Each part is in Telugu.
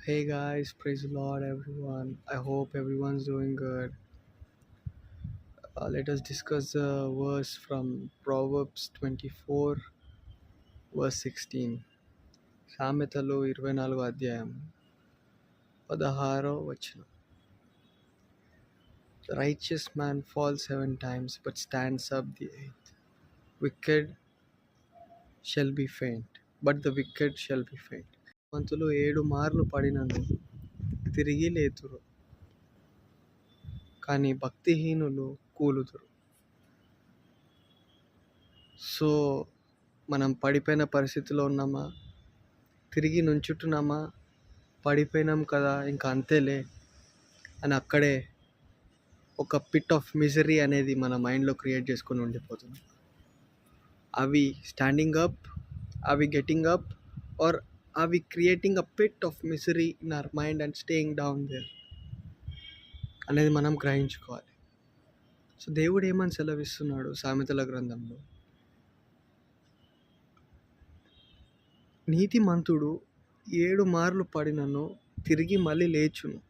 Hey guys, praise the Lord everyone. I hope everyone's doing good. Let us discuss the verse from Proverbs 24, verse 16. సామెతలు 24 అధ్యాయం 16 వచనం. The righteous man falls 7 times but stands up the eighth. Wicked shall be faint, but the wicked shall be faint. మంతులు 7 మార్లు పడినను తిరిగి లేతురు, కానీ భక్తిహీనులు కూలుదురు. సో మనం పడిపోయిన పరిస్థితిలో ఉన్నామా, తిరిగి నుంచుంటున్నామా, పడిపోయినాం కదా ఇంకా అంతేలే అని అక్కడే ఒక పిట్ ఆఫ్ మిజరీ అనేది మన మైండ్లో క్రియేట్ చేసుకొని ఉండిపోతుంది. అవి స్టాండింగ్ అప్, అవి గెటింగ్ అప్, ఆర్ అవి creating a pit of misery in our mind and staying down there అనేది మనం గ్రహించుకోవాలి. సో దేవుడు ఏమని సెలవిస్తున్నాడు సామెతల గ్రంథంలో, నీతిమంతుడు 7 మార్లు పడినను తిరిగి మళ్ళీ లేచును,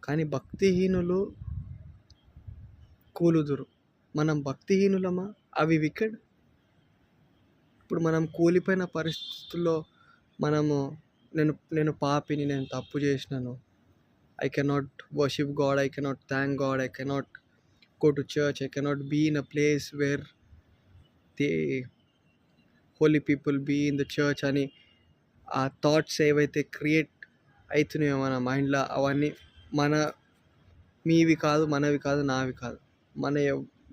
కానీ భక్తిహీనులు కూలుదురు. మనం భక్తిహీనులమా? అవి వికెడ్. ఇప్పుడు మనం కూలిపోయిన పరిస్థితుల్లో మనము నేను పాపిని, నేను తప్పు చేసినాను, I cannot worship God, I cannot thank God, I cannot go to church, I cannot be in a place where the holy people be in the church అని ఆ థాట్స్ ఏవైతే క్రియేట్ అవుతున్నాయో మన మైండ్లో, అవన్నీ మీవి కాదు, మనవి కాదు, నావి కాదు.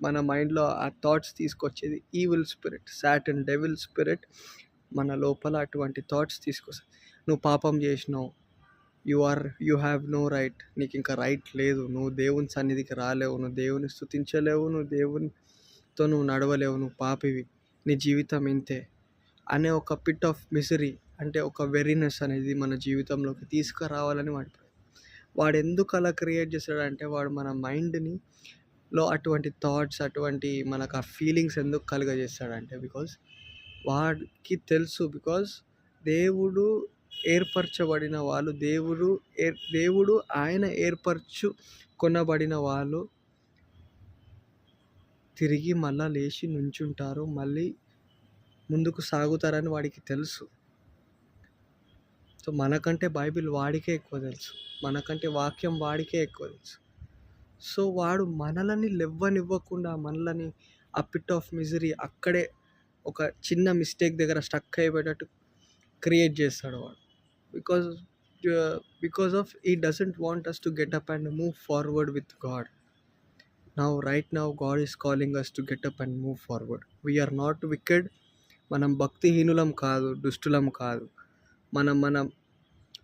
మన మైండ్లో ఆ థాట్స్ తీసుకొచ్చేది evil spirit, Satan, devil spirit మన లోపల అటువంటి థాట్స్ తీసుకొస్తుంది. నువ్వు పాపం చేసినావు, యు హ్యావ్ నో రైట్, నీకు ఇంకా రైట్ లేదు, నువ్వు దేవుని సన్నిధికి రాలేవు, నువ్వు దేవుని స్తుతించలేవు, నువ్వు దేవునితో నువ్వు నడవలేవు, నువ్వు పాపివి, నీ జీవితం ఇంతే అనే ఒక పిట్ ఆఫ్ మిసరీ, అంటే ఒక వెరీనెస్ అనేది మన జీవితంలోకి తీసుకురావాలని వాడు ఎందుకు అలా క్రియేట్ చేస్తాడంటే, వాడు మన మైండ్ని అటువంటి థాట్స్, అటువంటి మనకు ఆ ఫీలింగ్స్ ఎందుకు కలుగజేస్తాడంటే, బికాజ్ వాడికి తెలుసు, బికాజ్ దేవుడు ఏర్పరచబడిన వాళ్ళు, దేవుడు ఆయన కొనబడిన వాళ్ళు తిరిగి మళ్ళా లేచి నుంచుంటారు, మళ్ళీ ముందుకు సాగుతారని వాడికి తెలుసు. సో మనకంటే బైబిల్ వాడికే ఎక్కువ తెలుసు, మనకంటే వాక్యం వాడికే ఎక్కువ తెలుసు. సో వాడు మనలని లేవనివ్వకుండా, మనలని ఆ పిట్ ఆఫ్ మిజరీ అక్కడే ఒక చిన్న మిస్టేక్ దగ్గర స్టక్ అయిపోయేటట్టు క్రియేట్ చేస్తాడు వాడు. Because of he doesn't want us to get up and move forward with God. Right now God is calling us to get up and move forward. We are not wicked. మనం భక్తిహీనులం కాదు, దుష్టులం కాదు. మన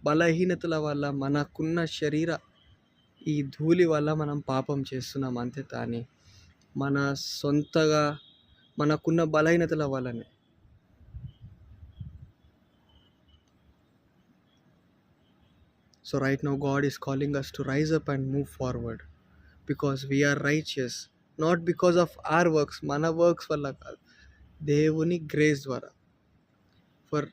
బలహీనతల వల్ల, మనకున్న శరీర ఈ ధూళి వల్ల మనం పాపం చేస్తున్నాం అంతే. కానీ మన సొంతగా మనకున్న బలహీనతల వల్లనే. So right now God is calling us to rise up and move forward because we are righteous, not because of our works, మన వర్క్స్ వల్ల కాదు, దేవుని గ్రేస్ ద్వారా. For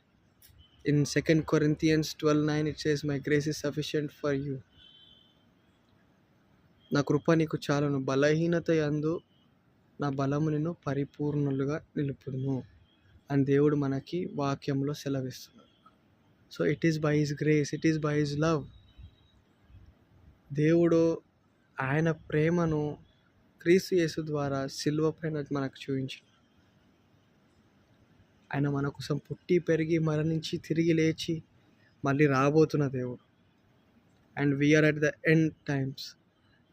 in 2 Corinthians 12:9 it says, my grace is sufficient for you. నా కృప నీకు చాలును, బలహీనత యందు నా బలము నిన్ను పరిపూర్ణులుగా నిలుపును అని దేవుడు మనకి వాక్యంలో సెలవిస్తున్నాడు. So it is by his grace, it is by his love. దేవుడు ఆయన ప్రేమను క్రీస్తు యేసు ద్వారా సిలువ పైన మనకు చూపించాడు. ఆయన మన కోసం పుట్టి, పెరిగి, మరణించి, తిరిగి లేచి మళ్ళీ రాబోతున్న దేవుడు. And we are at the end times.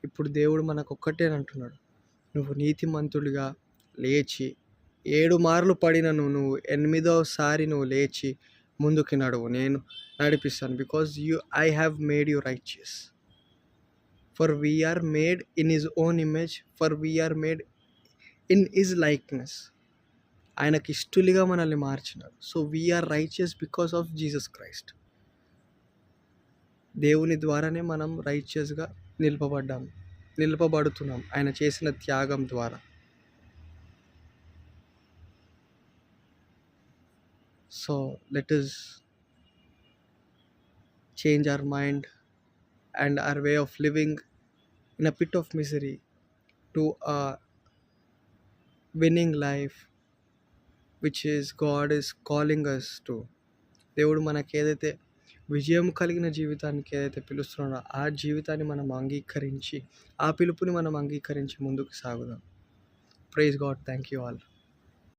ఇప్పుడు దేవుడు మనకు ఒక్కటే అంటున్నాడు, నువ్వు నీతిమంతుడిగా లేచి 7 మార్లు పడినను నువ్వు 8వ సారి నువ్వు లేచి ముందుకి నడువు, నేను నడిపిస్తాను. Because I have made you righteous. For we are made in his own image, for we are made in his likeness. ఆయనకి ఇష్టలుగా మనల్ని మార్చినాడు. So we are righteous because of Jesus Christ. దేవుని ద్వారానే మనం రైచియస్గా నిలపబడుతున్నాం ఆయన చేసిన త్యాగం ద్వారా. So let us change our mind and our way of living in a pit of misery to a winning life, which is God is calling us to. దేవుడు మనకేదైతే విజయం కలిగిన జీవితానికి ఏదైతే పిలుస్తున్నాడో ఆ జీవితాన్ని మనం అంగీకరించి, ఆ పిలుపుని మనం అంగీకరించి ముందుకు సాగుదాం. Praise God. Thank you all.